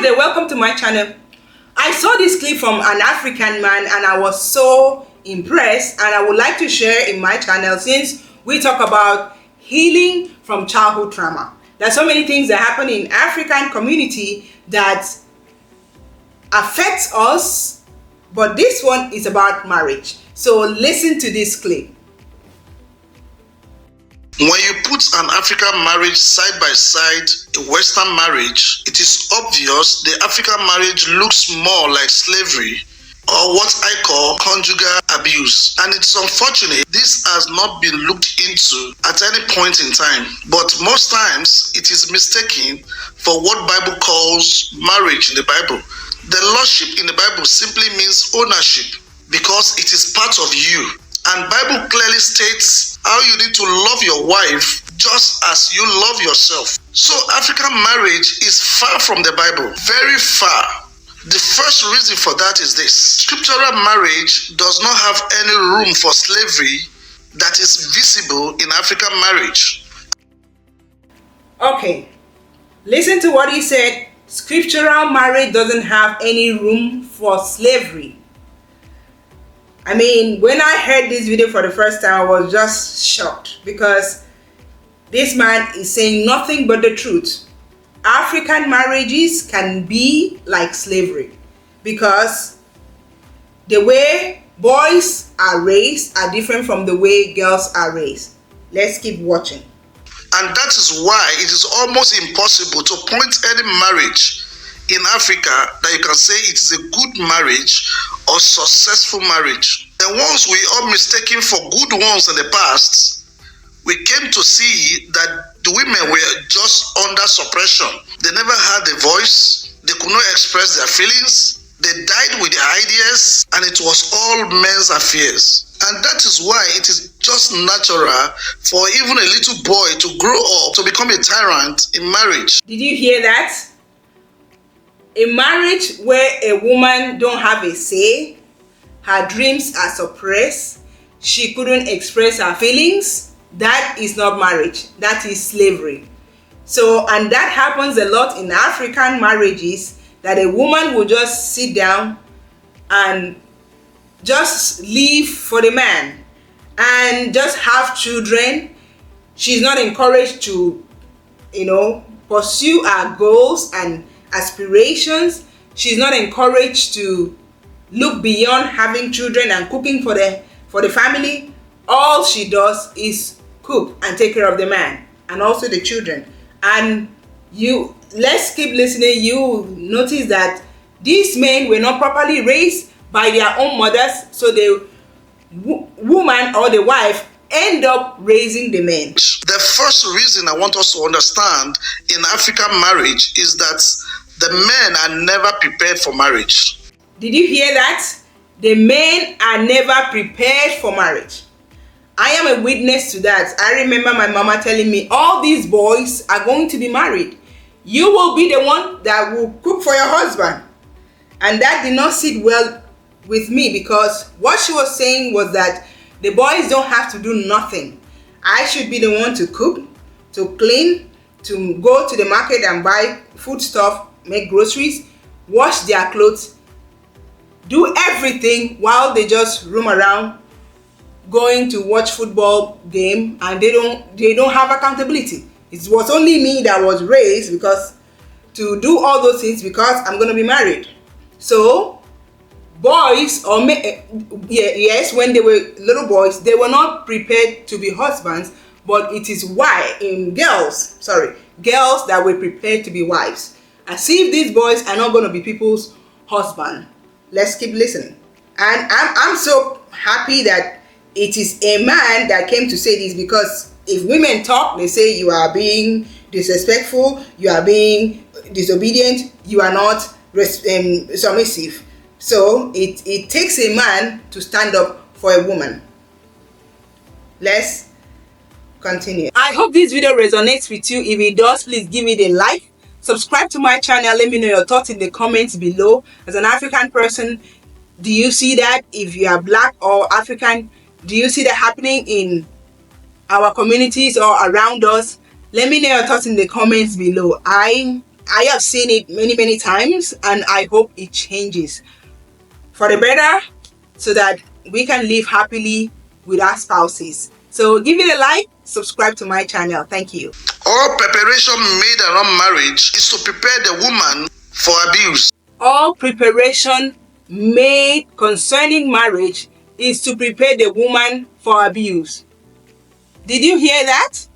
there, welcome to my channel. I saw this clip from an African man and I was so impressed, and I would like to share in my channel since we talk about healing from childhood trauma. There's so many things that happen in African community that affects us, but this one is about marriage. So listen to this clip. When you put an African marriage side by side a Western marriage, it is obvious the African marriage looks more like slavery or what I call conjugal abuse. And it's unfortunate this has not been looked into at any point in time. But most times it is mistaken for what Bible calls marriage in the Bible. The lordship in the Bible simply means ownership because it is part of you. And Bible clearly states how you need to love your wife just as you love yourself. So African marriage is far from the Bible, very far. The first reason for that is this: scriptural marriage does not have any room for slavery that is visible in African marriage. Okay, listen to what he said. Scriptural marriage doesn't have any room for slavery. I mean, when I heard this video for the first time, I was just shocked because this man is saying nothing but the truth. African marriages can be like slavery because the way boys are raised are different from the way girls are raised. Let's keep watching. And that is why it is almost impossible to point any marriage in Africa that you can say it is a good marriage or successful marriage. The ones we are mistaken for good ones in the past, we came to see that the women were just under suppression. They never had a voice, they could not express their feelings, they died with their ideas, and it was all men's affairs. And that is why it is just natural for even a little boy to grow up to become a tyrant in marriage. Did you hear that? A marriage where a woman don't have a say, her dreams are suppressed, she couldn't express her feelings, that is not marriage, that is slavery. So, and that happens a lot in African marriages, that a woman will just sit down and just live for the man and just have children. She's not encouraged to, pursue her goals and aspirations. She's not encouraged to look beyond having children and cooking for the family. All she does is cook and take care of the man and also the children. And let's keep listening. You notice that these men were not properly raised by their own mothers, so the woman or the wife end up raising the men. The first reason I want us to understand in African marriage is that the men are never prepared for marriage. Did you hear that? The men are never prepared for marriage. I am a witness to that. I remember my mama telling me, all these boys are going to be married. You will be the one that will cook for your husband. And that did not sit well with me, because what she was saying was that the boys don't have to do nothing. I should be the one to cook, to clean, to go to the market and buy food stuff, make groceries, wash their clothes, do everything while they just roam around going to watch football game, and they don't have accountability. It was only me that was raised because to do all those things because I'm going to be married. So boys or yes, when they were little boys, they were not prepared to be husbands, but it is why in girls that were prepared to be wives. As if these boys are not going to be people's husband. Let's keep listening. And I'm so happy that it is a man that came to say this, because if women talk, they say you are being disrespectful, you are being disobedient, you are not submissive. So it takes a man to stand up for a woman. Let's continue. I hope this video resonates with you. If it does, please give it a like. Subscribe to my channel. Let me know your thoughts in the comments below. As an African person, do you see that? If you are black or African, do you see that happening in our communities or around us? Let me know your thoughts in the comments below. I I have seen it many, many times, and I hope it changes for the better so that we can live happily with our spouses. So give it a like, subscribe to my channel. Thank you. All preparation made around marriage is to prepare the woman for abuse. All preparation made concerning marriage is to prepare the woman for abuse. Did you hear that?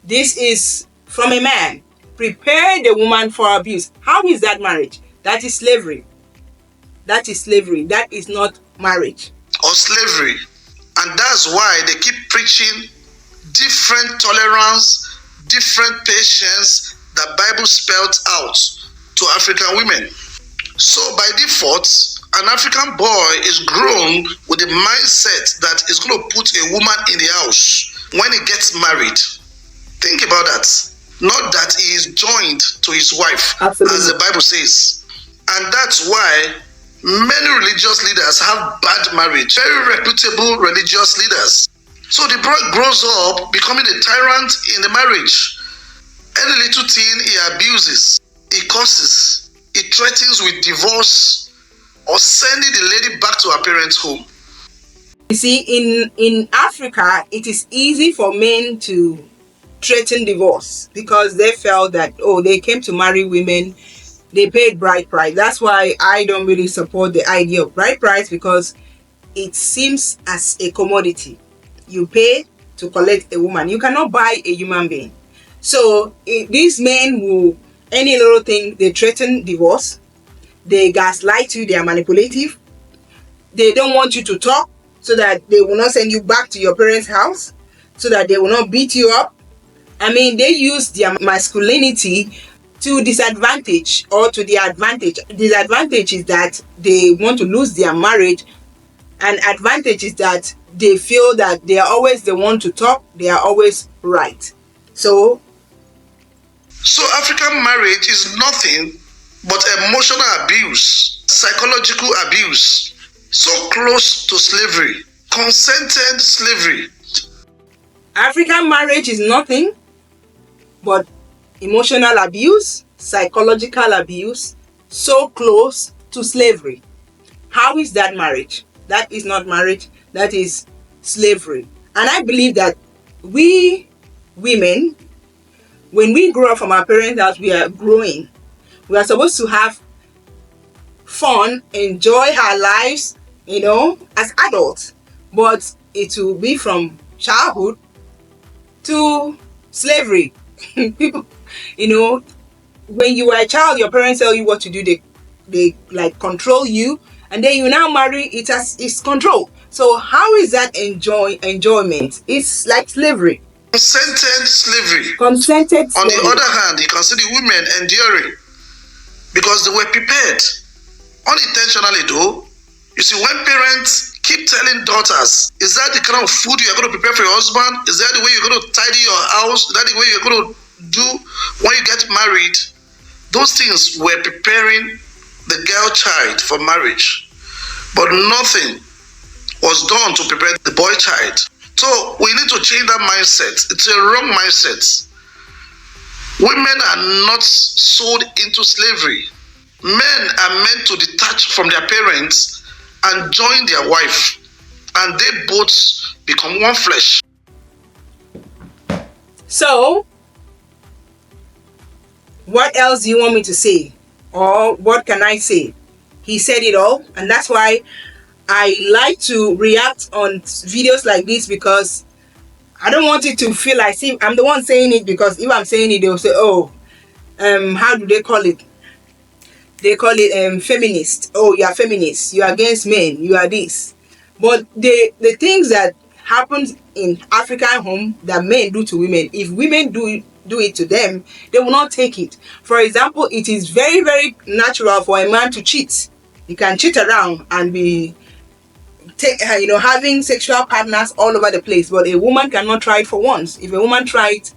This is from a man. Prepare the woman for abuse. How is that marriage? That is slavery. That is slavery. That is not marriage. Or slavery. And that's why they keep preaching different tolerance, different patience that Bible spelled out to African women. So by default, an African boy is grown with the mindset that is going to put a woman in the house when he gets married. Think about that. Not that he is joined to his wife, Absolutely. as the Bible says. And that's why many religious leaders have bad marriage, very reputable religious leaders. So the boy grows up becoming a tyrant in the marriage. Any little thing he abuses, he curses, he threatens with divorce or sending the lady back to her parents' home. You see, in Africa, it is easy for men to threaten divorce because they felt that, oh, they came to marry women, they paid bride price. That's why I don't really support the idea of bride price, because it seems as a commodity. You pay to collect a woman. You cannot buy a human being. So these men will, any little thing, they threaten divorce. They gaslight you. They are manipulative. They don't want you to talk so that they will not send you back to your parents' house, so that they will not beat you up. I mean, they use their masculinity to disadvantage or to their advantage. Disadvantage is that they want to lose their marriage, and advantage is that they feel that they are always the one to talk, they are always right. So African marriage is nothing but emotional abuse, psychological abuse, so close to slavery, consented slavery. African marriage is nothing but emotional abuse, psychological abuse, so close to slavery. How is that marriage? That is not marriage, that is slavery. And I believe that we women, when we grow up from our parents' house, we are growing. We are supposed to have fun, enjoy our lives, as adults. But it will be from childhood to slavery. People, when you are a child, your parents tell you what to do. They like control you, and then you now marry. It's control. So how is that enjoyment? It's like slavery. Consented slavery. Consented slavery. On the other hand, you can see the women enduring because they were prepared. Unintentionally though, you see, when parents keep telling daughters, is that the kind of food you're going to prepare for your husband? Is that the way you're going to tidy your house? Is that the way you're going to do when you get married? Those things were preparing the girl child for marriage. But nothing was done to prepare the boy child. So we need to change that mindset. It's a wrong mindset. Women are not sold into slavery. Men are meant to detach from their parents and join their wife, and they both become one flesh. So, what else do you want me to say? Or what can I say? He said it all, and that's why I like to react on videos like this, because I don't want it to feel like I'm the one saying it, because if I'm saying it, they'll say, oh, how do they call it? They call it feminist. Oh, you are feminist. You are against men. You are this. But the things that happen in African home that men do to women, if women do it to them, they will not take it. For example, it is very, very natural for a man to cheat. He can cheat around and be having sexual partners all over the place, but a woman cannot try it for once. If a woman tries,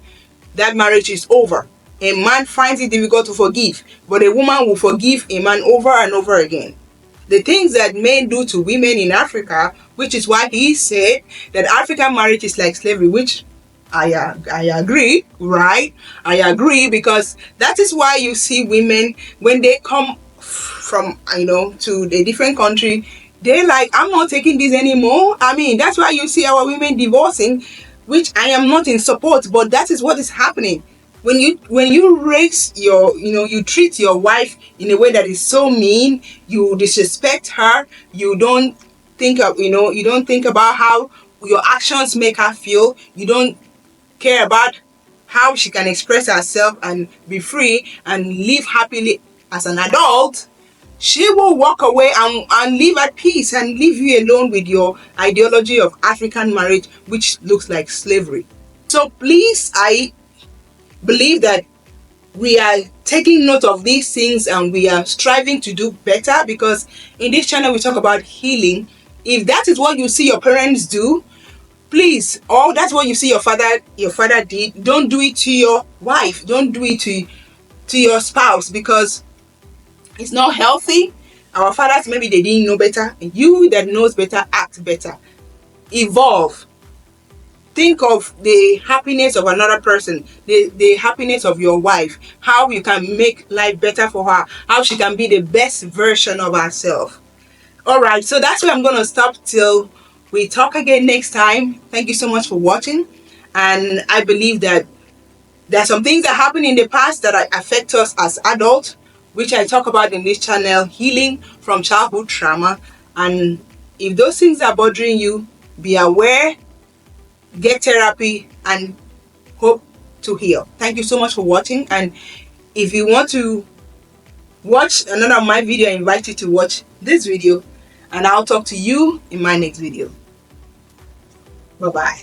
that marriage is over. A man finds it difficult to forgive, but a woman will forgive a man over and over again. The things that men do to women in Africa, which is why he said that African marriage is like slavery, which I agree, right? I agree, because that is why you see women when they come from, to a different country, they're like, I'm not taking this anymore. I mean, that's why you see our women divorcing, which I am not in support, but that is what is happening. When you raise your, you treat your wife in a way that is so mean, you disrespect her, you don't think about how your actions make her feel, you don't care about how she can express herself and be free and live happily as an adult, she will walk away and live at peace and leave you alone with your ideology of African marriage, which looks like slavery. So please, I believe that we are taking note of these things and we are striving to do better, because in this channel we talk about healing. If that is what you see your parents do, please, or that's what you see your father did, don't do it to your wife, don't do it to your spouse, because it's not healthy. Our fathers, maybe they didn't know better, and you that knows better, act better, evolve. Think of the happiness of another person, the happiness of your wife, how you can make life better for her, how she can be the best version of herself. All right, so that's where I'm going to stop till we talk again next time. Thank you so much for watching. And I believe that there are some things that happened in the past that affect us as adults, which I talk about in this channel, healing from childhood trauma. And if those things are bothering you, be aware, get therapy, and hope to heal. Thank you so much for watching. And if you want to watch another of my video, I invite you to watch this video, and I'll talk to you in my next video. Bye bye.